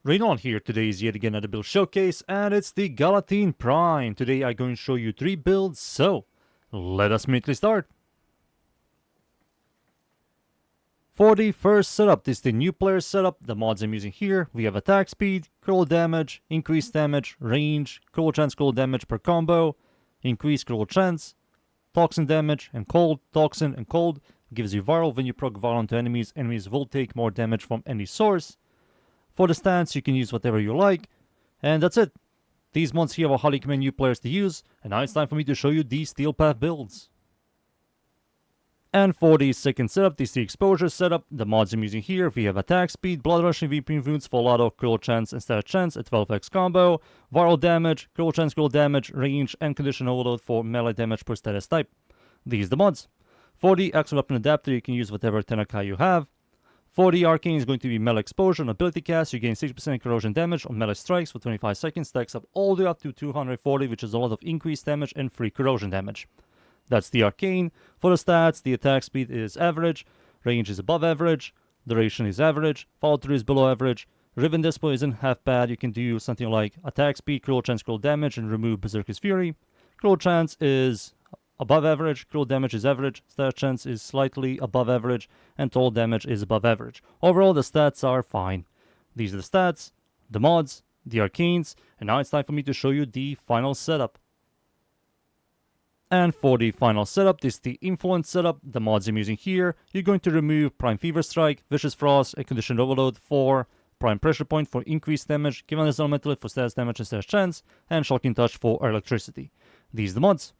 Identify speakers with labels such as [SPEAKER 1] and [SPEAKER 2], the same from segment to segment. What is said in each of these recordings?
[SPEAKER 1] Raynon here. Today is yet again another build showcase, and it's the Galatine Prime. Today I'm going to show you 3 builds, so let us immediately start. For the first setup, this is the new player setup. The mods I'm using here, we have attack speed, critical damage, increased damage, range, critical chance, critical damage per combo, increased critical chance, toxin damage, and cold. Toxin and cold gives you viral. When you proc viral onto enemies, enemies will take more damage from any source. For the stats, you can use whatever you like, and that's it. These mods here are highly recommend new players to use, and now it's time for me to show you these Steel Path builds. And for the second setup, this is the exposure setup. The mods I'm using here, we have attack speed, blood rushing, VP wounds, full auto, critical chance, and stat chance, a 12x combo, viral damage, critical chance, critical damage, range, and condition overload for melee damage per status type. These are the mods. For the action weapon adapter, you can use whatever Tenakai you have. For the Arcane is going to be melee exposure. On ability cast, you gain 60% corrosion damage on melee strikes for 25 seconds, stacks up all the way up to 240, which is a lot of increased damage and free corrosion damage. That's the Arcane. For the stats, the attack speed is average, range is above average, duration is average, follow through is below average, Riven Dispo isn't half bad. You can do something like attack speed, critical chance, critical damage, and remove Berserker's Fury. Critical chance is above average, critical damage is average, stat chance is slightly above average, and total damage is above average. Overall, the stats are fine. These are the stats, the mods, the Arcanes, and now it's time for me to show you the final setup. And for the final setup, this is the Influence setup. The mods I'm using here, you're going to remove Prime Fever Strike, Vicious Frost, a Conditioned Overload for Prime Pressure Point for increased damage, Given as Elemental for status damage and status chance, and Shocking Touch for electricity. These are the mods.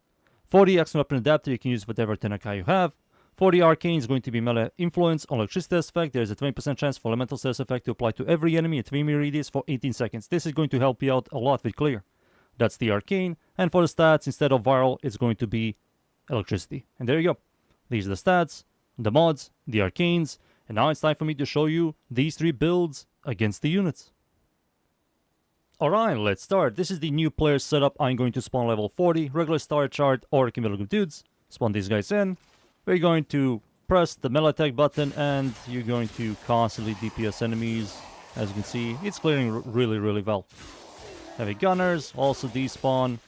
[SPEAKER 1] For the action weapon adapter, you can use whatever Tenakai you have. For the Arcane, it's going to be melee influence on electricity status effect. There's a 20% chance for elemental status effect to apply to every enemy at 3 radius for 18 seconds. This is going to help you out a lot with clear. That's the Arcane. And for the stats, instead of viral, it's going to be electricity. And there you go. These are the stats, the mods, the Arcanes. And now it's time for me to show you these 3 builds against the units. Alright, let's start. This is the new player setup. I'm going to spawn level 40, regular star chart, or cumulative dudes. Spawn these guys in. We're going to press the melee attack button, and you're going to constantly DPS enemies. As you can see, it's clearing really well. Heavy gunners, also despawn.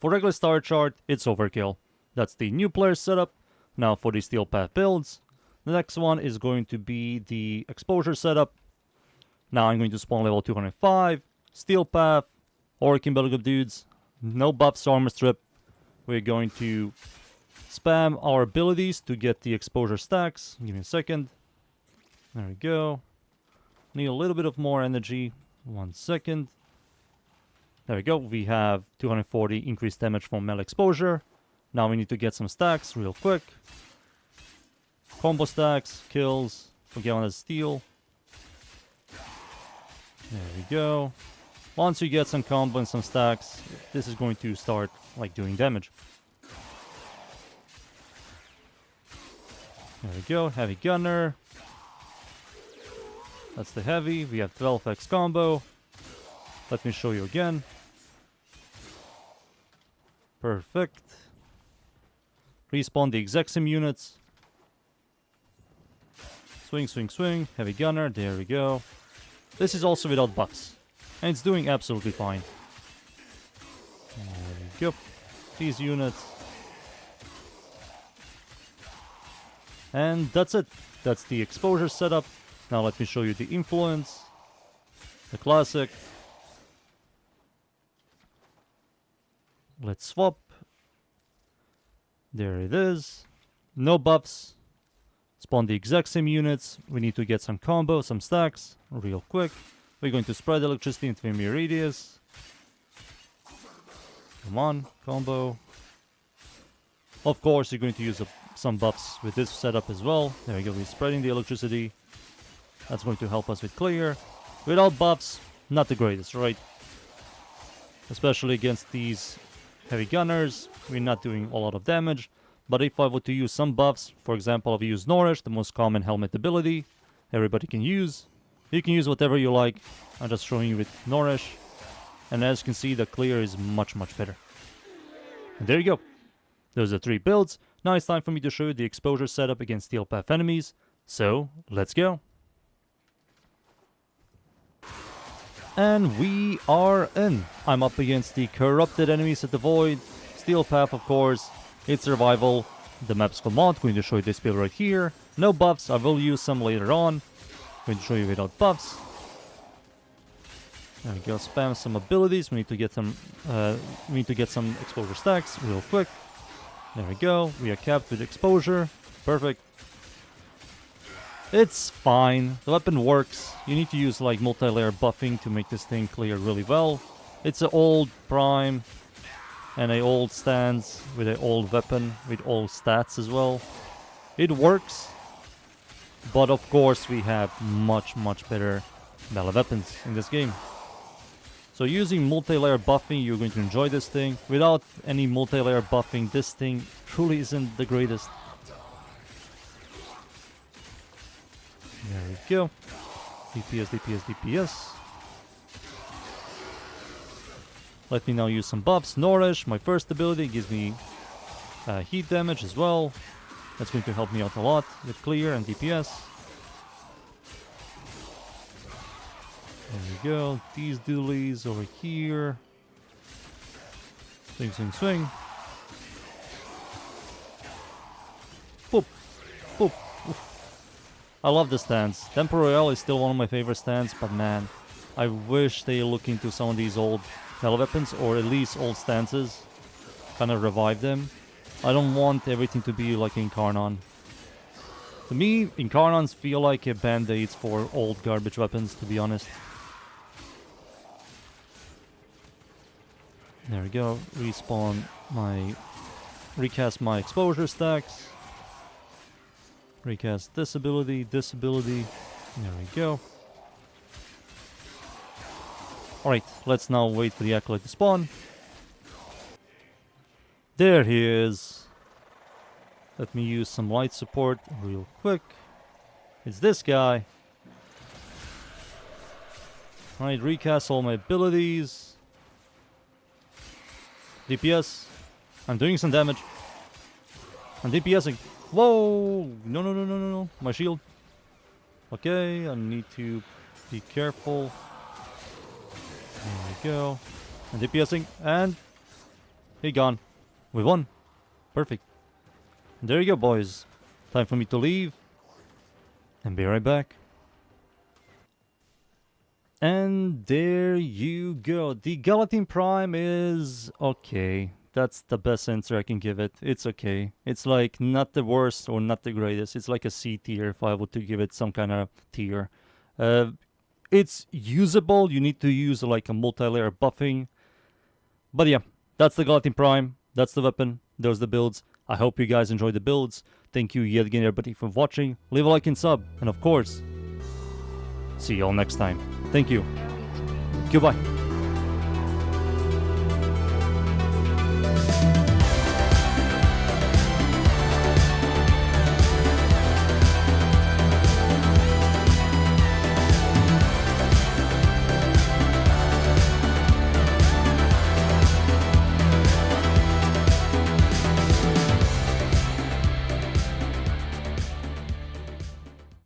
[SPEAKER 1] For regular star chart, it's overkill. That's the new player setup. Now for the Steel Path builds. The next one is going to be the exposure setup. Now I'm going to spawn level 205. Steel Path, or cumulative dudes. No buffs, armor strip. We're going to spam our abilities to get the exposure stacks. Give me a second. There we go. Need a little bit of more energy. 1 second. There we go. We have 240 increased damage from melee exposure. Now we need to get some stacks real quick. Combo stacks, kills. Forget one as steel. There we go. Once you get some combo and some stacks, this is going to start like doing damage. There we go. Heavy gunner. That's the heavy. We have 12x combo. Let me show you again. Perfect. Respawn the exact same units. Swing. Heavy gunner. There we go. This is also without buffs. And it's doing absolutely fine. There we go. These units. And that's it. That's the exposure setup. Now let me show you the influence. The classic. Let's swap. There it is. No buffs. Spawn the exact same units. We need to get some combo, some stacks, real quick. We're going to spread electricity into a radius. Come on, combo. Of course, you're going to use some buffs with this setup as well. There we go, we're spreading the electricity. That's going to help us with clear. Without buffs, not the greatest, right? Especially against these heavy gunners, we're not doing a lot of damage. But if I were to use some buffs, for example, I've used Nourish, the most common helmet ability, everybody can use. You can use whatever you like. I'm just showing you with Nourish. And as you can see, the clear is much better. And there you go. Those are 3 builds. Now it's time for me to show you the exposure setup against Steel Path enemies. So, let's go. And we are in. I'm up against the corrupted enemies at the Void. Steel Path, of course. It's survival. The map's command. Going to show you this build right here. No buffs. I will use some later on. Going to show you without buffs. There we go. Spam some abilities. We need to get some. We need to get some exposure stacks real quick. There we go. We are capped with exposure. Perfect. It's fine. The weapon works. You need to use like multi-layer buffing to make this thing clear really well. It's an old prime and an old stance with an old weapon with old stats as well. It works. But of course we have much better melee weapons in this game. So using multi-layer buffing, you're going to enjoy this thing. Without any multi-layer buffing, this thing truly isn't the greatest. There we go. DPS, DPS, DPS. Let me now use some buffs. Nourish, my first ability, gives me heat damage as well. That's going to help me out a lot with clear and DPS. There we go. These doolies over here. Swing, swing, swing. Boop. Boop. Oof. I love this stance. Tempo Royale is still one of my favorite stance, but man, I wish they look into some of these old melee weapons, or at least old stances. Kind of revive them. I don't want everything to be like Incarnon. To me, Incarnons feel like a band-aids for old garbage weapons, to be honest. There we go. Recast my exposure stacks. Recast this ability, this ability. There we go. Alright, let's now wait for the Acolyte to spawn. There he is. Let me use some light support real quick. It's this guy. Alright, recast all my abilities. DPS. I'm doing some damage. I'm DPSing. Whoa! No. My shield. Okay, I need to be careful. There we go. I'm DPSing. And he gone. We won. Perfect. And there you go, boys. Time for me to leave. And be right back. And there you go. The Galatine Prime is okay. That's the best answer I can give it. It's okay. It's like not the worst or not the greatest. It's like a C tier if I were to give it some kind of tier. It's usable. You need to use like a multi-layer buffing. But yeah, that's the Galatine Prime. That's the weapon. Those are the builds. I hope you guys enjoyed the builds. Thank you yet again everybody for watching. Leave a like and sub. And of course, see you all next time. Thank you. Goodbye.